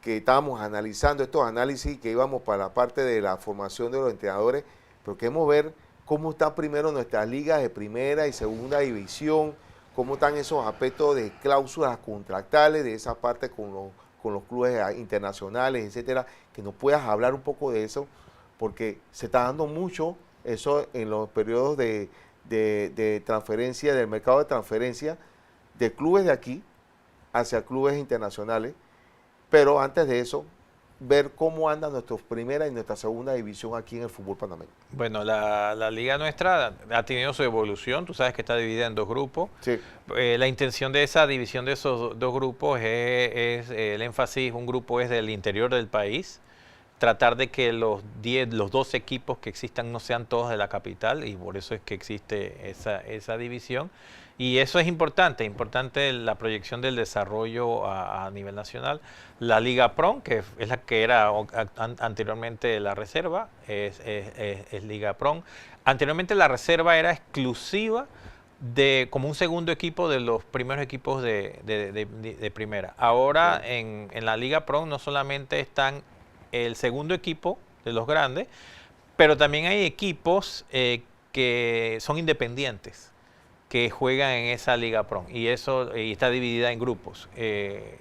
que estábamos analizando estos análisis, que íbamos para la parte de la formación de los entrenadores, pero queremos ver cómo están primero nuestras ligas de primera y segunda división, cómo están esos aspectos de cláusulas contractuales, de esa parte con los clubes internacionales, etcétera, que nos puedas hablar un poco de eso, porque se está dando mucho eso en los periodos de de transferencia, del mercado de transferencia de clubes de aquí hacia clubes internacionales, pero antes de eso, ver cómo anda nuestra primera y nuestra segunda división aquí en el fútbol panameño. Bueno, la liga nuestra ha tenido su evolución, tú sabes que está dividida en dos grupos. Sí. La intención de esa división de esos dos grupos es el énfasis, un grupo es del interior del país, tratar de que los 12 equipos que existan no sean todos de la capital, y por eso es que existe esa división. Y eso es importante la proyección del desarrollo a nivel nacional. La Liga PRON, que es la que era anteriormente la reserva, es Liga PRON. Anteriormente la reserva era exclusiva como un segundo equipo de los primeros equipos de primera. Ahora en la Liga PRON no solamente están el segundo equipo de los grandes, pero también hay equipos que son independientes, que juegan en esa Liga PRON, y está dividida en grupos.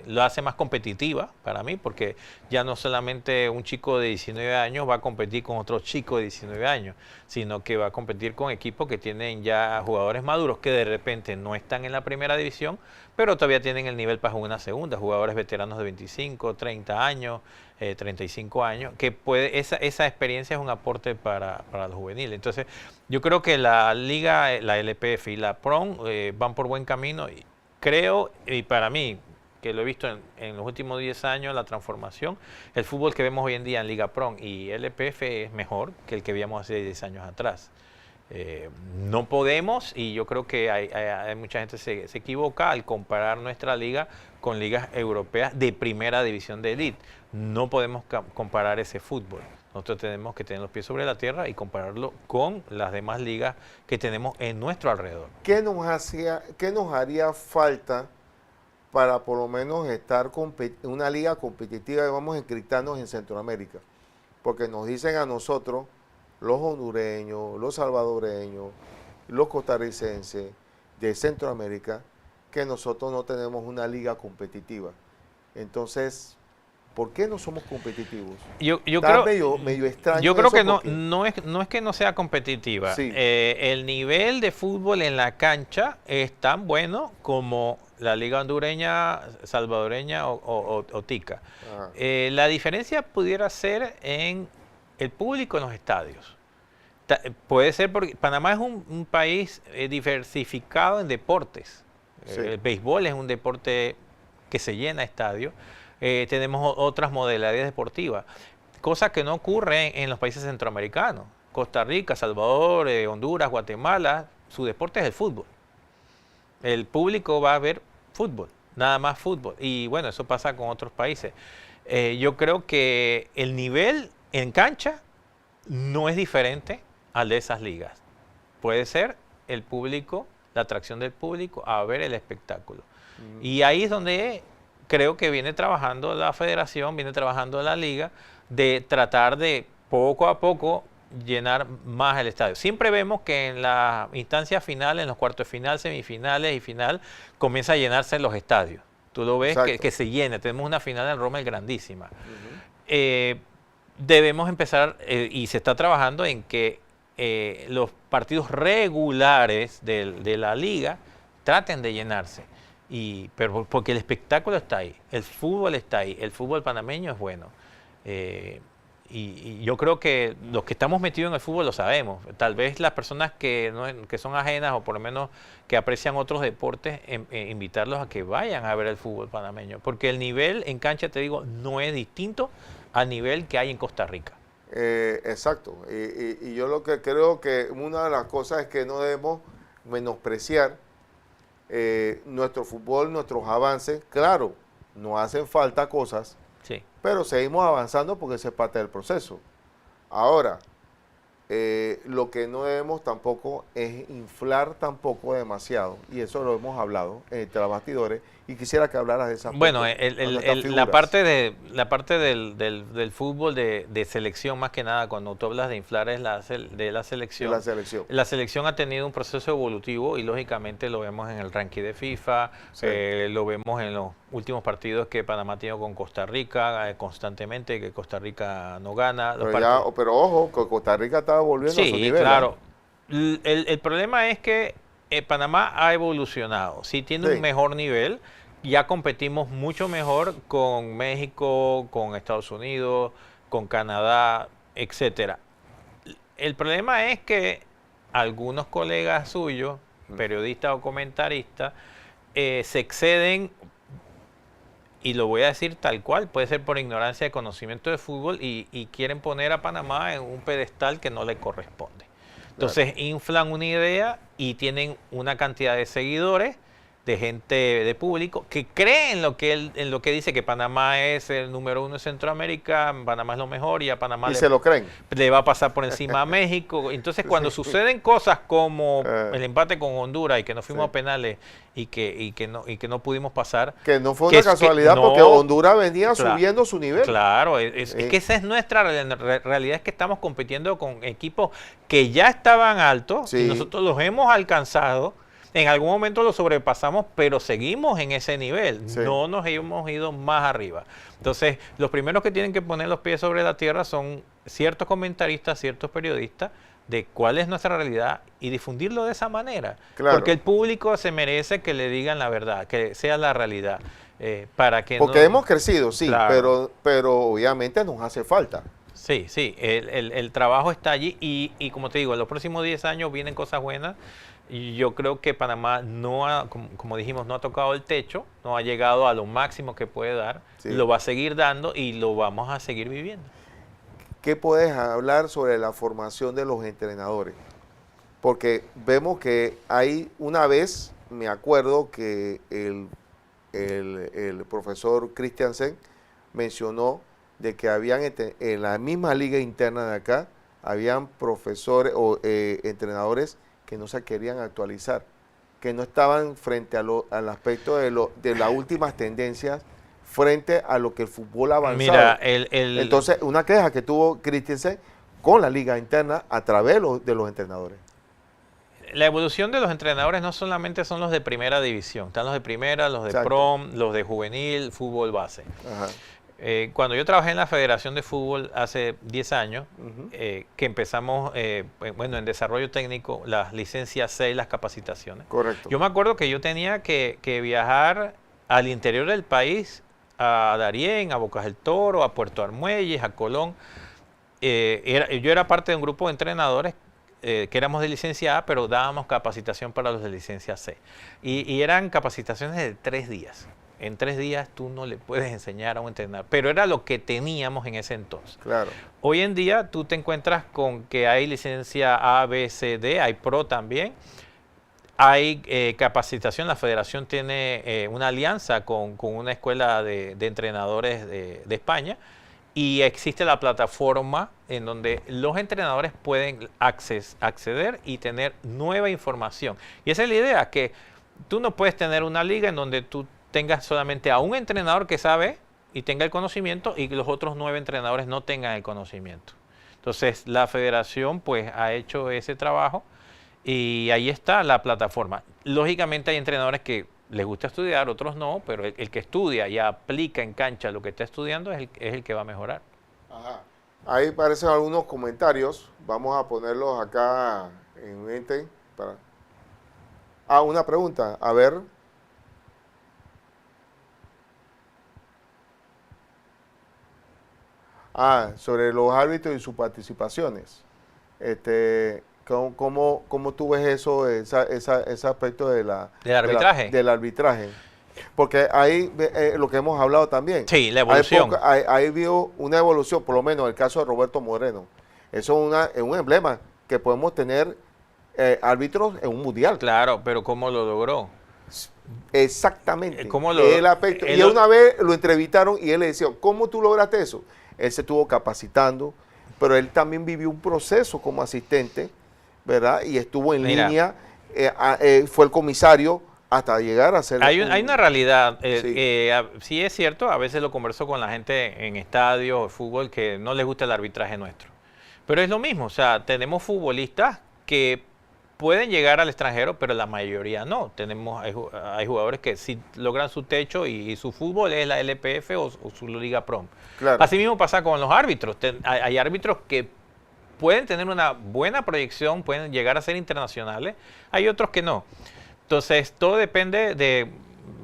Lo hace más competitiva para mí, porque ya no solamente un chico de 19 años va a competir con otro chico de 19 años, sino que va a competir con equipos que tienen ya jugadores maduros que de repente no están en la primera división, pero todavía tienen el nivel para jugar una segunda, jugadores veteranos de 25, 30 años, 35 años, que esa experiencia es un aporte para los juveniles. Entonces, yo creo que la Liga, la LPF y la PRON van por buen camino. Y creo, y para mí, que lo he visto en los últimos 10 años, la transformación, el fútbol que vemos hoy en día en Liga PRON y LPF es mejor que el que veíamos hace 10 años atrás. No podemos, y yo creo que hay mucha gente se equivoca al comparar nuestra liga con ligas europeas de primera división de élite. No podemos comparar ese fútbol. Nosotros tenemos que tener los pies sobre la tierra y compararlo con las demás ligas que tenemos en nuestro alrededor. ¿Qué nos haría falta para por lo menos estar en una liga competitiva y vamos a inscritarnos en Centroamérica? Porque nos dicen a nosotros, los hondureños, los salvadoreños, los costarricenses de Centroamérica, que nosotros no tenemos una liga competitiva. Entonces, ¿por qué no somos competitivos? Yo creo medio extraño. Yo creo que porque no es que no sea competitiva. Sí. El nivel de fútbol en la cancha es tan bueno como la liga hondureña, salvadoreña o tica. La diferencia pudiera ser en el público en los estadios. Puede ser porque Panamá es un país diversificado en deportes. Sí. El béisbol es un deporte que se llena estadios. Tenemos otras modalidades deportivas, cosa que no ocurre en los países centroamericanos. Costa Rica, Salvador, Honduras, Guatemala, su deporte es el fútbol. El público va a ver fútbol, nada más fútbol. Y bueno, eso pasa con otros países. Yo creo que el nivel en cancha no es diferente al de esas ligas. Puede ser el público, la atracción del público a ver el espectáculo. Y ahí es donde creo que viene trabajando la federación, viene trabajando la liga, de tratar de poco a poco llenar más el estadio. Siempre vemos que en la instancia final, en los cuartos de final, semifinales y final, comienza a llenarse los estadios. Tú lo ves que se llena. Tenemos una final en Roma grandísima. Debemos empezar, y se está trabajando en que los partidos regulares de la liga traten de llenarse. Pero porque el espectáculo está ahí, el fútbol está ahí, el fútbol panameño es bueno. Y yo creo que los que estamos metidos en el fútbol lo sabemos. Tal vez las personas que son ajenas o por lo menos que aprecian otros deportes, invitarlos a que vayan a ver el fútbol panameño. Porque el nivel en cancha, te digo, no es distinto al nivel que hay en Costa Rica. Exacto. Y yo lo que creo que una de las cosas es que no debemos menospreciar nuestro fútbol, nuestros avances. Claro, nos hacen falta cosas, sí, pero seguimos avanzando porque ese es parte del proceso. Ahora, lo que no debemos tampoco es inflar tampoco demasiado, y eso lo hemos hablado entre los bastidores, y quisiera que hablaras de esa parte. Bueno, la parte del fútbol de selección, más que nada, cuando tú hablas de inflar, es de la selección. La selección. La selección ha tenido un proceso evolutivo y lógicamente lo vemos en el ranking de FIFA, Sí. lo vemos en los últimos partidos que Panamá ha tenido con Costa Rica, constantemente, que Costa Rica no gana. Pero ojo, que Costa Rica estaba volviendo a su Sí, nivel. claro. El problema es que Panamá ha evolucionado, sí tiene Sí. un mejor nivel, ya competimos mucho mejor con México, con Estados Unidos, con Canadá, etcétera. El problema es que algunos colegas suyos, periodistas o comentaristas, se exceden, y lo voy a decir tal cual, puede ser por ignorancia de conocimiento de fútbol, y quieren poner a Panamá en un pedestal que no le corresponde. Entonces inflan una idea y tienen una cantidad de seguidores, de gente, de público, que cree en lo que dice, que Panamá es el número 1 en Centroamérica, Panamá es lo mejor, y a Panamá Y se lo creen. le va a pasar por encima a México. Entonces, cuando suceden cosas como Eh. el empate con Honduras y que no fuimos Sí. a penales y que no pudimos pasar, Que no fue que una es que casualidad no- porque Honduras venía Claro. subiendo su nivel. claro, es Sí. que esa es nuestra realidad, es que estamos compitiendo con equipos que ya estaban altos Sí. y nosotros los hemos alcanzado. En algún momento lo sobrepasamos, pero seguimos en ese nivel. Sí. No nos hemos ido más arriba. Entonces, los primeros que tienen que poner los pies sobre la tierra son ciertos comentaristas, ciertos periodistas, de cuál es nuestra realidad y difundirlo de esa manera. Claro. Porque el público se merece que le digan la verdad, que sea la realidad. Para que Porque no- hemos crecido, sí, Claro. pero obviamente nos hace falta. Sí, sí, el trabajo está allí y como te digo, en los próximos 10 años vienen cosas buenas. Y yo creo que Panamá no ha, como dijimos, no ha tocado el techo, no ha llegado a lo máximo que puede dar, Sí. lo va a seguir dando y lo vamos a seguir viviendo. ¿Qué puedes hablar sobre la formación de los entrenadores? Porque vemos que hay una vez, me acuerdo que el profesor Christiansen mencionó de que habían en la misma liga interna de acá, habían profesores o entrenadores que no se querían actualizar, que no estaban frente al aspecto de las últimas tendencias, frente a lo que el fútbol avanzado. Mira, Entonces, una queja que tuvo Christensen con la liga interna a través de los entrenadores. la evolución de los entrenadores no solamente son los de primera división, están los de primera, los de Exacto. prom, los de juvenil, fútbol base. Ajá. Cuando yo trabajé en la Federación de Fútbol hace 10 años, Ujú. que empezamos, en desarrollo técnico, las licencias C y las capacitaciones. Correcto. Yo me acuerdo que yo tenía que viajar al interior del país, a Darién, a Bocas del Toro, a Puerto Armuelles, a Colón. Yo era parte de un grupo de entrenadores que éramos de licencia A, pero dábamos capacitación para los de licencia C. Y eran capacitaciones de 3 días. En 3 días tú no le puedes enseñar a un entrenador, pero era lo que teníamos en ese entonces. Claro. Hoy en día tú te encuentras con que hay licencia A, B, C, D, hay Pro también. Hay capacitación, la federación tiene una alianza con una escuela de entrenadores de España y existe la plataforma en donde los entrenadores pueden acceder y tener nueva información. Y esa es la idea, que tú no puedes tener una liga en donde tú tengas solamente a un entrenador que sabe y tenga el conocimiento y que los otros 9 entrenadores no tengan el conocimiento. Entonces la federación pues ha hecho ese trabajo y ahí está la plataforma. Lógicamente hay entrenadores que les gusta estudiar, otros no, pero el que estudia y aplica en cancha lo que está estudiando es el que va a mejorar. Ajá. Ahí aparecen algunos comentarios. Vamos a ponerlos acá en mente. Una pregunta. A ver. Sobre los árbitros y sus participaciones. ¿Cómo tú ves eso, ese aspecto ¿Del arbitraje? del arbitraje? Porque ahí lo que hemos hablado también. Sí, la evolución. Ahí vio una evolución, por lo menos en el caso de Roberto Moreno. Eso es un emblema que podemos tener árbitros en un mundial. Claro, pero ¿cómo lo logró? Exactamente. ¿Cómo lo- El aspecto. él Y lo- una vez lo entrevistaron y él le decía, ¿cómo tú lograste eso? Él se estuvo capacitando, pero él también vivió un proceso como asistente, ¿verdad? Y estuvo en Mira. línea, fue el comisario hasta llegar a ser... Hay una realidad, Sí. sí es cierto, a veces lo converso con la gente en estadios o fútbol que no les gusta el arbitraje nuestro. Pero es lo mismo, o sea, tenemos futbolistas que pueden llegar al extranjero, pero la mayoría no. Hay jugadores que sí logran su techo y su fútbol es la LPF o su Liga Prom. Claro. Así mismo pasa con los árbitros. Hay árbitros que pueden tener una buena proyección, pueden llegar a ser internacionales, hay otros que no. Entonces, todo depende de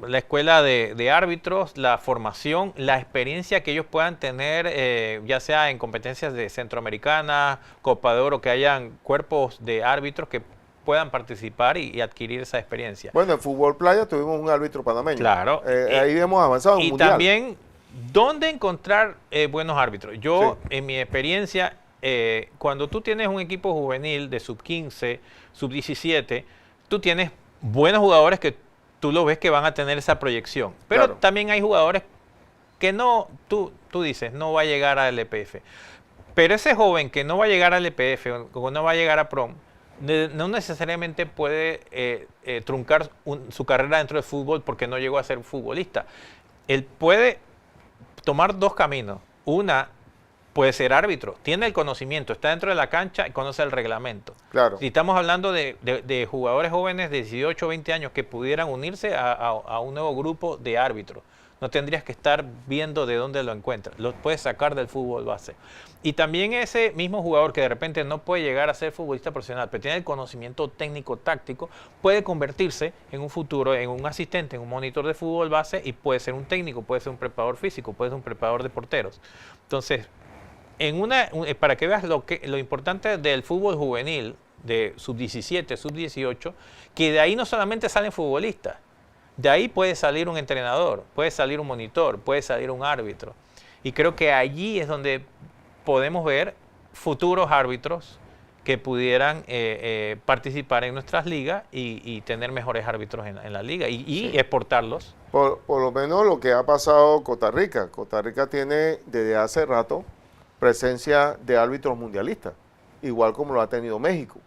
la escuela de árbitros, la formación, la experiencia que ellos puedan tener, ya sea en competencias de Centroamericana, Copa de Oro, que hayan cuerpos de árbitros que puedan participar y adquirir esa experiencia. Bueno, en fútbol playa tuvimos un árbitro panameño. Claro. Ahí hemos avanzado en Y mundial. también, ¿dónde encontrar buenos árbitros? Yo, Sí. en mi experiencia, cuando tú tienes un equipo juvenil de sub-15, sub-17, tú tienes buenos jugadores que tú lo ves que van a tener esa proyección. Pero Claro. también hay jugadores que no, tú dices, no va a llegar al EPF. Pero ese joven que no va a llegar al EPF o no va a llegar a PROM, no necesariamente puede truncar su carrera dentro del fútbol porque no llegó a ser futbolista. Él puede tomar dos caminos. Una, puede ser árbitro, tiene el conocimiento, está dentro de la cancha y conoce el reglamento. Claro. Si estamos hablando de jugadores jóvenes de 18 o 20 años que pudieran unirse a un nuevo grupo de árbitros, no tendrías que estar viendo de dónde lo encuentras, lo puedes sacar del fútbol base. Y también ese mismo jugador que de repente no puede llegar a ser futbolista profesional, pero tiene el conocimiento técnico-táctico, puede convertirse en un futuro en un asistente, en un monitor de fútbol base y puede ser un técnico, puede ser un preparador físico, puede ser un preparador de porteros. Entonces, para que veas lo importante del fútbol juvenil, de sub-17, sub-18, que de ahí no solamente salen futbolistas, de ahí puede salir un entrenador, puede salir un monitor, puede salir un árbitro. Y creo que allí es donde podemos ver futuros árbitros que pudieran participar en nuestras ligas y tener mejores árbitros en la liga y exportarlos. Por lo menos lo que ha pasado en Costa Rica. Costa Rica tiene desde hace rato presencia de árbitros mundialistas, igual como lo ha tenido México,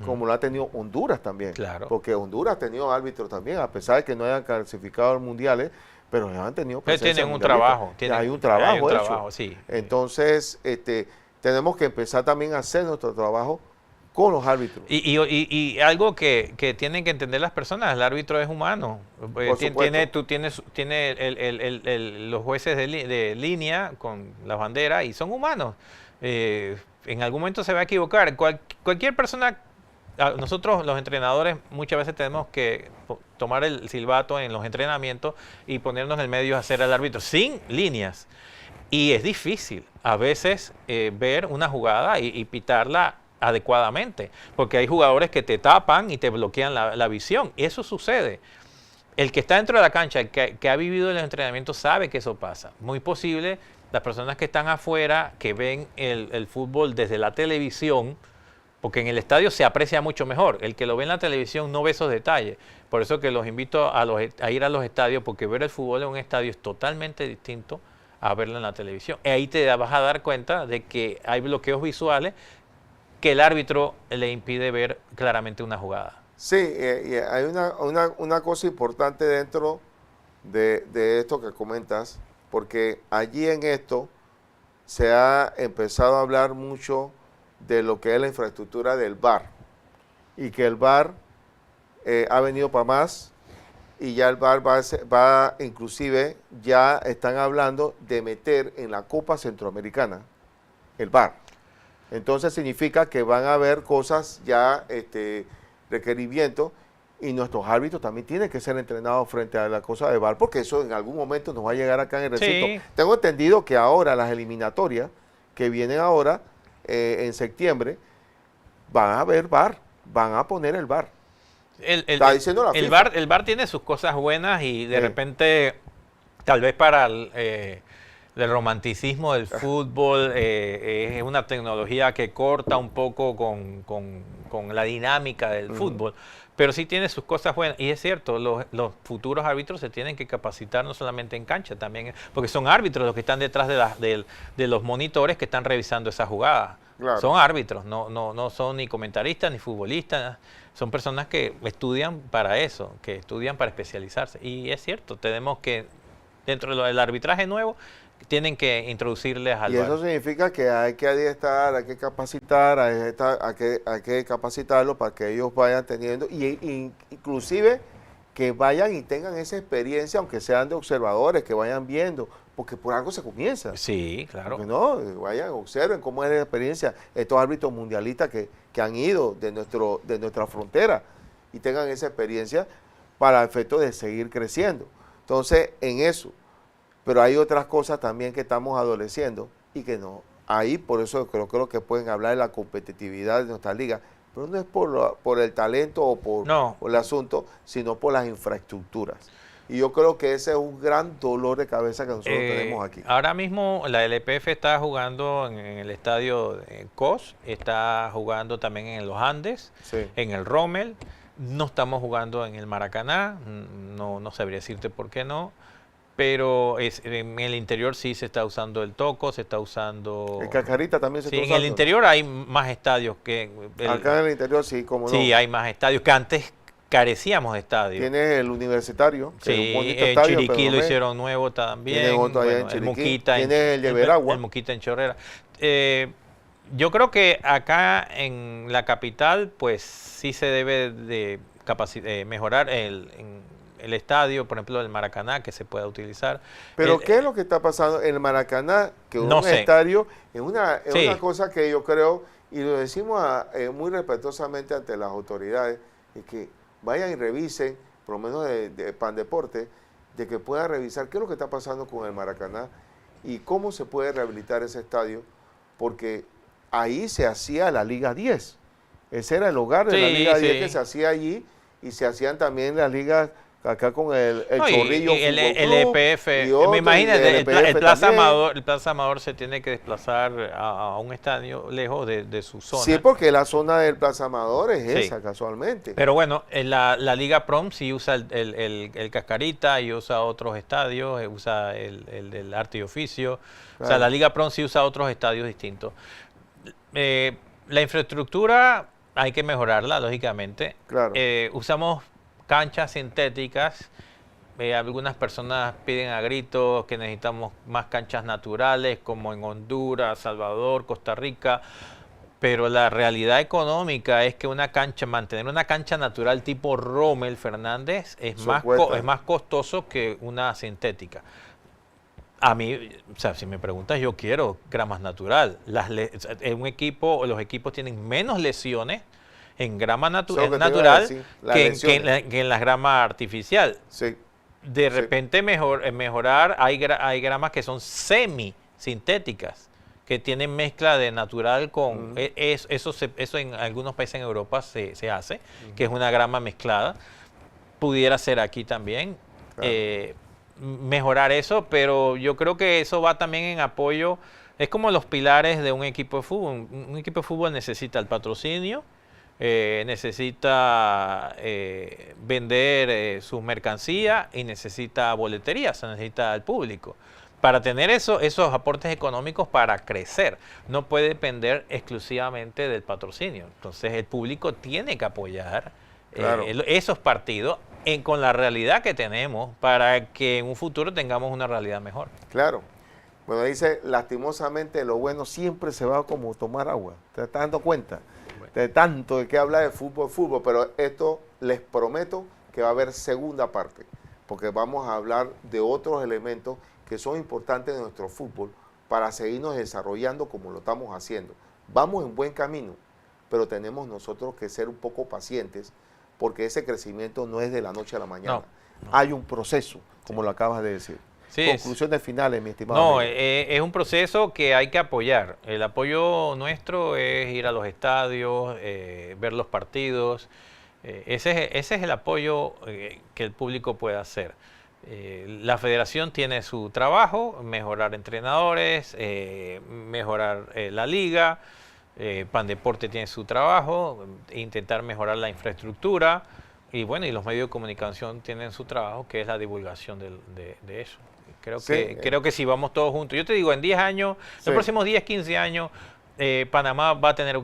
como lo ha tenido Honduras también. Claro. Porque Honduras ha tenido árbitros también, a pesar de que no hayan clasificado a los mundiales, pero han tenido presencia Tienen un mundialista. trabajo. Hay un trabajo hecho. Trabajo, sí. Entonces, tenemos que empezar también a hacer nuestro trabajo con los árbitros. Y algo que tienen que entender las personas, el árbitro es humano. Tiene los jueces de línea con las banderas y son humanos. En algún momento se va a equivocar. Cualquier persona, nosotros los entrenadores muchas veces tenemos que tomar el silbato en los entrenamientos y ponernos en el medio a hacer al árbitro sin líneas. Y es difícil a veces ver una jugada y pitarla adecuadamente, porque hay jugadores que te tapan y te bloquean la visión. Y eso sucede. El que está dentro de la cancha, el que ha vivido el entrenamiento, sabe que eso pasa. Muy posible, las personas que están afuera, que ven el fútbol desde la televisión, porque en el estadio se aprecia mucho mejor. El que lo ve en la televisión no ve esos detalles. Por eso que los invito a ir a los estadios, porque ver el fútbol en un estadio es totalmente distinto a verlo en la televisión. Y ahí te vas a dar cuenta de que hay bloqueos visuales que el árbitro le impide ver claramente una jugada. Sí, y hay una cosa importante dentro de esto que comentas, porque allí en esto se ha empezado a hablar mucho de lo que es la infraestructura del VAR, y que el VAR ha venido para más, y ya el VAR va inclusive, ya están hablando de meter en la Copa Centroamericana el VAR. Entonces significa que van a haber cosas ya, requerimientos, y nuestros árbitros también tienen que ser entrenados frente a la cosa de VAR, porque eso en algún momento nos va a llegar acá en el recinto. Sí. Tengo entendido que ahora las eliminatorias que vienen ahora en septiembre van a haber VAR, van a poner el VAR. Está diciendo la FIFA. El VAR tiene sus cosas buenas y de Sí. repente, tal vez para el romanticismo del fútbol, es una tecnología que corta un poco con la dinámica del fútbol, pero sí tiene sus cosas buenas. Y es cierto, los futuros árbitros se tienen que capacitar no solamente en cancha, también, porque son árbitros los que están detrás de los monitores que están revisando esas jugadas. Claro. Son árbitros, no son ni comentaristas ni futbolistas, son personas que estudian para eso, que estudian para especializarse. Y es cierto, tenemos que, dentro del arbitraje nuevo, tienen que introducirles al Y VAR. eso significa que hay que adiestrar, hay que capacitar, hay que capacitarlos para que ellos vayan teniendo, y inclusive que vayan y tengan esa experiencia, aunque sean de observadores, que vayan viendo, porque por algo se comienza. Sí, claro. Porque no, vayan, observen cómo es la experiencia estos árbitros mundialistas que han ido de nuestra frontera y tengan esa experiencia para el efecto de seguir creciendo. Entonces, en eso. Pero hay otras cosas también que estamos adoleciendo y que no. Ahí, por eso creo que pueden hablar de la competitividad de nuestra liga, pero no es por el talento o por el asunto, sino por las infraestructuras. Y yo creo que ese es un gran dolor de cabeza que nosotros tenemos aquí. Ahora mismo la LPF está jugando en el estadio COS, está jugando también en los Andes, Sí. en el Rommel. No estamos jugando en el Maracaná, no sabría decirte por qué no. Pero en el interior sí se está usando el Toco, se está usando... El Cacarita también se Sí, está en usando. el interior hay más estadios que... Acá en el interior sí, como no. Sí, hay más estadios que antes carecíamos de estadios. Tienes el Universitario, que es Sí, un bonito en estadio, Chiriquí pero lo no es. hicieron nuevo también. Tiene otro allá en el Chiriquí. Muquita. Tiene el de Veragua. El Muquita en Chorrera. Yo creo que acá en la capital, pues sí se debe de mejorar el estadio, por ejemplo, el Maracaná, que se pueda utilizar. Pero ¿qué es lo que está pasando en el Maracaná? Que No un sé. estadio es una Sí. cosa que yo creo, y lo decimos muy respetuosamente ante las autoridades, es que vayan y revisen, por lo menos de Pandeporte, de que puedan revisar qué es lo que está pasando con el Maracaná y cómo se puede rehabilitar ese estadio, porque ahí se hacía la Liga 10. Ese era el hogar de la Sí, Liga sí. 10 que se hacía allí, y se hacían también las ligas acá con el No, Chorrillo y el Fútbol Club, EPF, y otro, me imagino, y el Plaza también. Amador, el Plaza Amador se tiene que desplazar a un estadio lejos de su zona. Sí, porque la zona del Plaza Amador es Sí. esa, casualmente. Pero bueno, la Liga Prom sí usa el Cascarita y usa otros estadios, usa el del Arte y Oficio. O sea, Claro. la Liga Prom sí usa otros estadios distintos. La infraestructura hay que mejorarla, lógicamente. Claro. Usamos canchas sintéticas. Algunas personas piden a gritos que necesitamos más canchas naturales, como en Honduras, Salvador, Costa Rica. Pero la realidad económica es que mantener una cancha natural tipo Rommel Fernández es Eso más, cuesta. es más costoso que una sintética. A mí, o sea, si me preguntas, yo quiero gramas natural. Los equipos tienen menos lesiones en grama Eso es lo que te iba a natural decir, las que lesiones. en la grama artificial. Sí. De Sí. repente mejorar, hay gramas que son semi-sintéticas, que tienen mezcla de natural con... Eso en algunos países en Europa se hace, que es una grama mezclada. Pudiera ser aquí también. Claro. Mejorar eso, pero yo creo que eso va también en apoyo. Es como los pilares de un equipo de fútbol. Un equipo de fútbol necesita el patrocinio, necesita vender sus mercancías y necesita boletería, se necesita el público. Para tener esos aportes económicos para crecer, no puede depender exclusivamente del patrocinio. Entonces el público tiene que apoyar Claro. esos partidos con la realidad que tenemos para que en un futuro tengamos una realidad mejor. Claro. Bueno, dice, lastimosamente lo bueno siempre se va como tomar agua. ¿Te estás dando cuenta? De tanto de que habla de fútbol, pero esto les prometo que va a haber segunda parte, porque vamos a hablar de otros elementos que son importantes de nuestro fútbol para seguirnos desarrollando como lo estamos haciendo. Vamos en buen camino, pero tenemos nosotros que ser un poco pacientes, porque ese crecimiento no es de la noche a la mañana. No. Hay un proceso, como lo acabas de decir. Sí, Conclusiones finales, mi estimado. No, amigo. es un proceso que hay que apoyar. El apoyo nuestro es ir a los estadios, ver los partidos. Ese es el apoyo que el público puede hacer. La federación tiene su trabajo, mejorar entrenadores, mejorar la liga. Pandeporte tiene su trabajo, intentar mejorar la infraestructura. Y bueno, y los medios de comunicación tienen su trabajo, que es la divulgación de eso. Creo que si vamos todos juntos. Yo te digo, en 10 años, en Sí. los próximos 10, 15 años, Panamá va a tener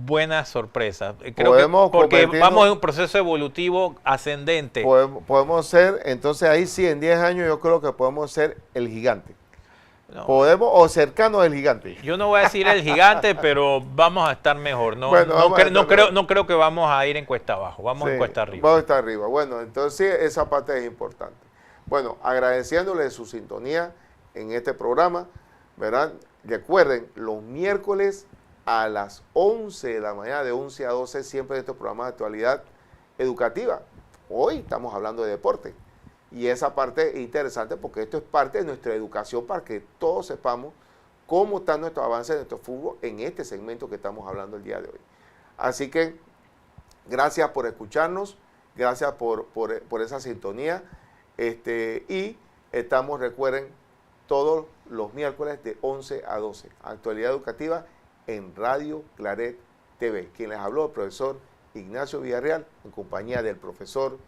buenas sorpresas. Podemos porque convertirnos- vamos en un proceso evolutivo ascendente. Podemos ser, entonces ahí sí, en 10 años yo creo que podemos ser el gigante. No, Podemos, o cercano del gigante. yo no voy a decir el gigante, pero vamos a estar mejor. No, Bueno, no, vamos a estar mejor. no creo que vamos a ir en cuesta abajo, vamos Sí, en cuesta arriba. Vamos a estar arriba. Bueno, entonces esa parte es importante. Bueno, agradeciéndole su sintonía en este programa, ¿verdad? Recuerden, los miércoles a las 11 de la mañana, de 11 a 12, siempre estos programas de actualidad educativa. Hoy estamos hablando de deporte. Y esa parte es interesante porque esto es parte de nuestra educación para que todos sepamos cómo está nuestro avance de nuestro fútbol en este segmento que estamos hablando el día de hoy. Así que gracias por escucharnos, gracias por esa sintonía. Y estamos, recuerden, todos los miércoles de 11 a 12. Actualidad educativa en Radio Claret TV. Quien les habló, el profesor Ignacio Villarreal, en compañía del profesor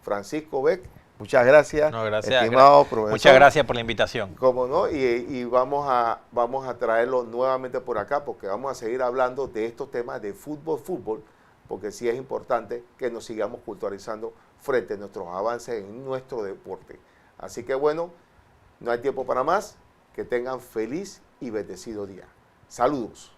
Francisco Beck. Muchas gracias, No, gracias, estimado profesor. Muchas gracias por la invitación. Cómo no, y vamos a traerlo nuevamente por acá porque vamos a seguir hablando de estos temas de fútbol, porque sí es importante que nos sigamos culturalizando frente a nuestros avances en nuestro deporte. Así que bueno, no hay tiempo para más. Que tengan feliz y bendecido día. Saludos.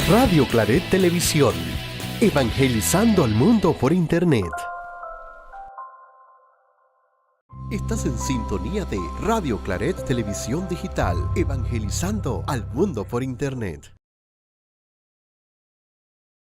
Radio Claret Televisión, evangelizando al mundo por Internet. Estás en sintonía de Radio Claret Televisión Digital, evangelizando al mundo por Internet.